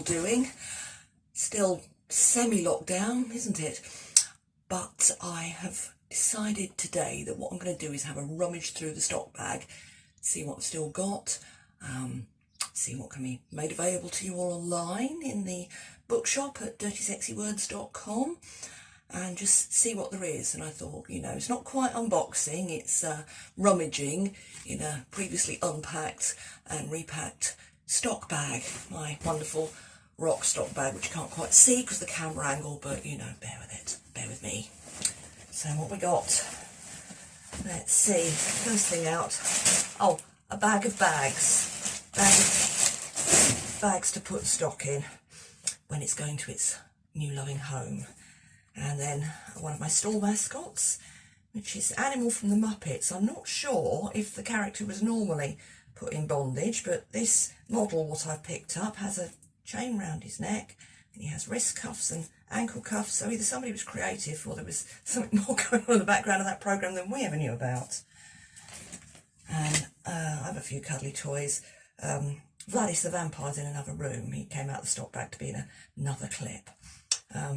doing. Still semi-lockdown, isn't it? But I have decided today that what I'm going to do is have a rummage through the stock bag, see what I've still got, see what can be made available to you all online in the bookshop at dirtysexywords.com, and just see what there is. And I thought, you know, it's not quite unboxing, it's rummaging in a previously unpacked and repacked stock bag, my wonderful rock stock bag, which you can't quite see because the camera angle, but you know, bear with it, bear with me. So what we got, let's see, first thing out, oh, a bag of bags, bags to put stock in when it's going to its new loving home. And then one of my stall mascots, which is Animal from the Muppets. I'm not sure if the character was normally put in bondage, but this model, what I've picked up, has a chain round his neck, and he has wrist cuffs and ankle cuffs, so either somebody was creative or there was something more going on in the background of that programme than we ever knew about. And I have a few cuddly toys. Vladis the vampire's in another room. He came out of the stock bag to be in another clip.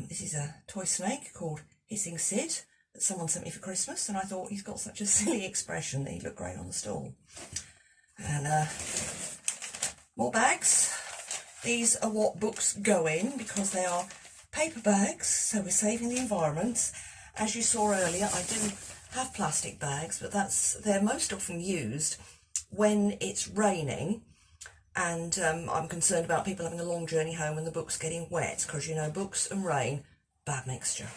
This is a toy snake called Hissing Sid that someone sent me for Christmas, and I thought he's got such a silly expression that he'd look great on the stall. And more bags. These are what books go in, because they are paper bags, so we're saving the environment. As you saw earlier, I do have plastic bags, but they're most often used when it's raining, and I'm concerned about people having a long journey home and the book's getting wet, because you know, books and rain, bad mixture.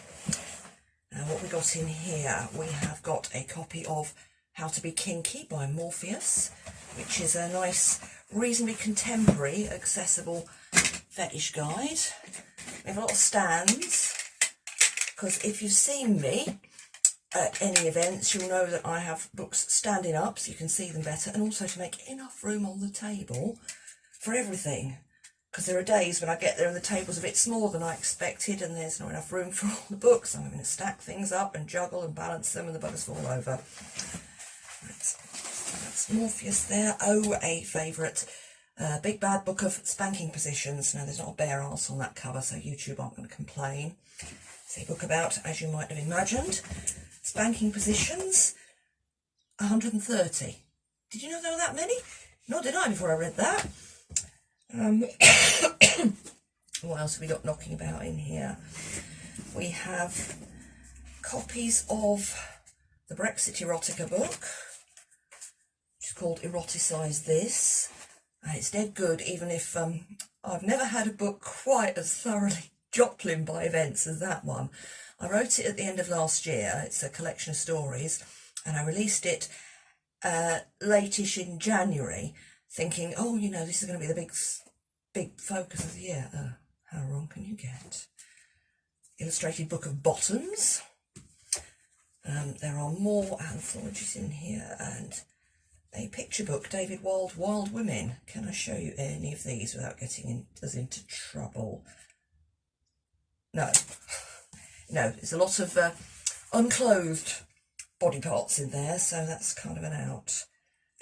Now what we got in here, we have got a copy of How to Be Kinky by Morpheus, which is a nice, reasonably contemporary, accessible fetish guide. We have a lot of stands, because if you've seen me at any events, you'll know that I have books standing up so you can see them better, and also to make enough room on the table for everything. Because there are days when I get there and the table's a bit smaller than I expected, and there's not enough room for all the books. I'm having to stack things up and juggle and balance them, and the buggers fall over. That's Morpheus there. Oh, a favourite. Big Bad Book of Spanking Positions. Now, there's not a bare arse on that cover, so YouTube aren't going to complain. It's a book about, as you might have imagined, spanking positions. 130. Did you know there were that many? Nor did I before I read that. What else have we got knocking about in here? We have copies of the Brexit erotica book, which is called Eroticise This. It's dead good, even if I've never had a book quite as thoroughly Joplin by events as that one. I wrote it at the end of last year. It's a collection of stories, and I released it late-ish in January, thinking, oh, you know, this is going to be the big focus of the year. How wrong can you get? Illustrated book of bottoms. There are more anthologies in here, and a picture book, David Wild, Wild Women. Can I show you any of these without getting us into trouble? No. No, there's a lot of unclothed body parts in there, so that's kind of an out.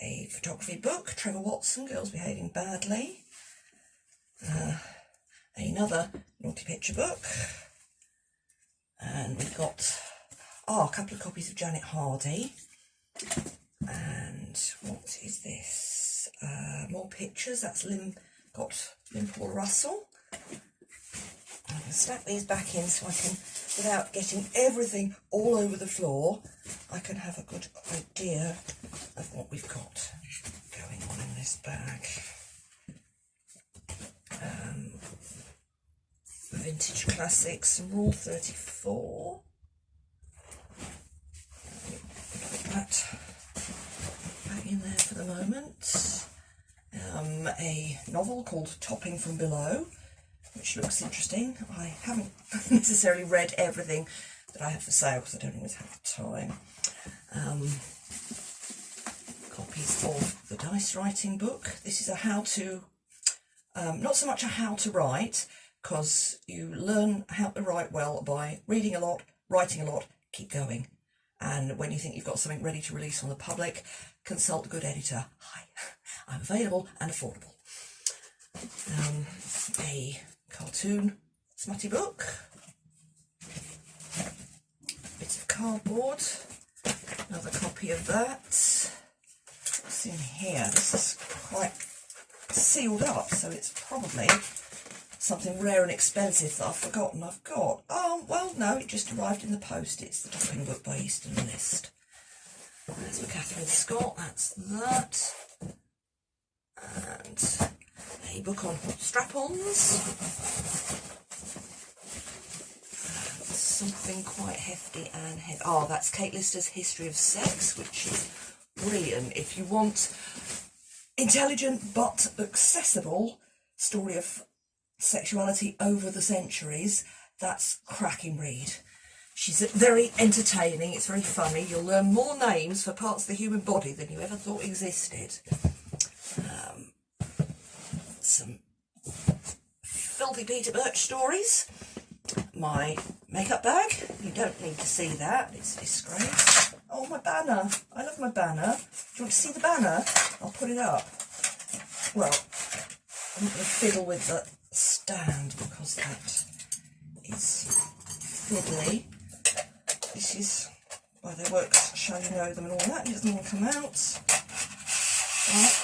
A photography book, Trevor Watson, Girls Behaving Badly. Another naughty picture book. And we've got a couple of copies of Janet Hardy. And what is this? More pictures. That's Lynn Paul Russell. I'm going to stack these back in so I can, without getting everything all over the floor, I can have a good idea of what we've got going on in this bag. Vintage classics, Rule 34. Put that back in there for the moment. A novel called Topping from Below, which looks interesting. I haven't necessarily read everything that I have for sale because I don't always have the time. Copies of the dice writing book. This is a how-to, not so much a how to write, because you learn how to write well by reading a lot, writing a lot, keep going. And when you think you've got something ready to release on the public, consult a good editor. Hi, I'm available and affordable. a cartoon smutty book, bit of cardboard, another copy of that. What's in here? This is quite sealed up, so it's probably something rare and expensive that I've forgotten I've got. Oh, well, no, it just arrived in the post. It's the Topping Book by Eastern List. There's my Catherine Scott, that's that. And a book on strap-ons. Something quite hefty and heavy. Oh, that's Kate Lister's History of Sex, which is brilliant. If you want intelligent but accessible story of sexuality over the centuries, that's cracking read. She's very entertaining, it's very funny. You'll learn more names for parts of the human body than you ever thought existed. Some filthy Peter Birch stories. My makeup bag, you don't need to see that, it's a disgrace. Oh, my banner, I love my banner. Do you want to see the banner? I'll put it up. Well, I'm not going to fiddle with the stand because that is fiddly. This is by their works, show you know them and all that. It doesn't all come out. Right.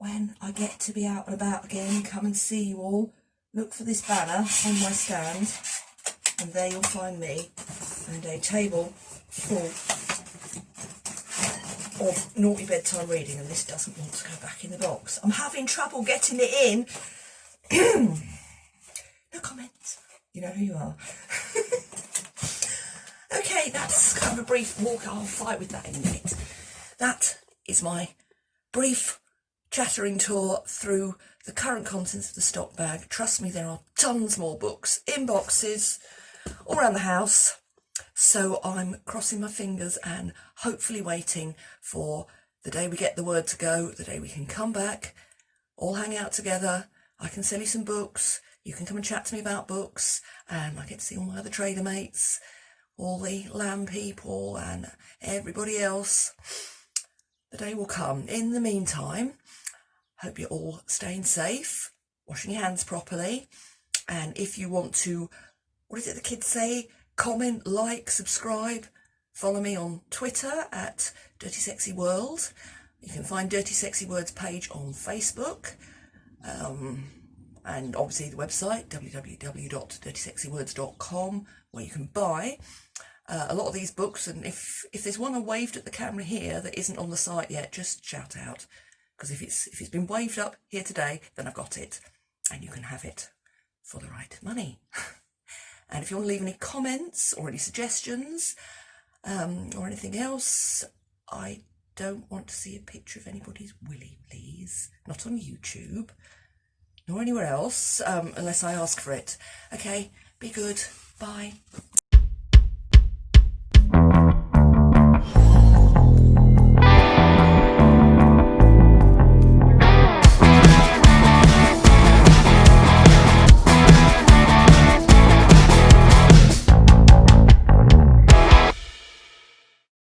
When I get to be out and about again, come and see you all. Look for this banner on my stand, and there you'll find me and a table full of naughty bedtime reading, and this doesn't want to go back in the box. I'm having trouble getting it in. No comments. You know who you are. Okay, that's kind of a brief walk. I'll fight with that in a minute. That is my brief chattering tour through the current contents of the stock bag. Trust me, there are tons more books in boxes all around the house. So I'm crossing my fingers and hopefully waiting for the day we get the word to go, the day we can come back, all hang out together. I can sell you some books, you can come and chat to me about books, and I get to see all my other trader mates, all the lamb people and everybody else. The day will come. In the meantime, hope you're all staying safe, washing your hands properly, and if you want to, what is it the kids say? Comment, like, subscribe, follow me on Twitter at Dirty Sexy World. You can find Dirty Sexy Words page on Facebook, and obviously the website www.dirtysexywords.com, where you can buy a lot of these books. And if there's one I waved at the camera here that isn't on the site yet, just shout out, because if it's been waved up here today, then I've got it, and you can have it for the right money. And if you want to leave any comments or any suggestions or anything else, I don't want to see a picture of anybody's willy, please. Not on YouTube, nor anywhere else, unless I ask for it. Okay, be good. Bye.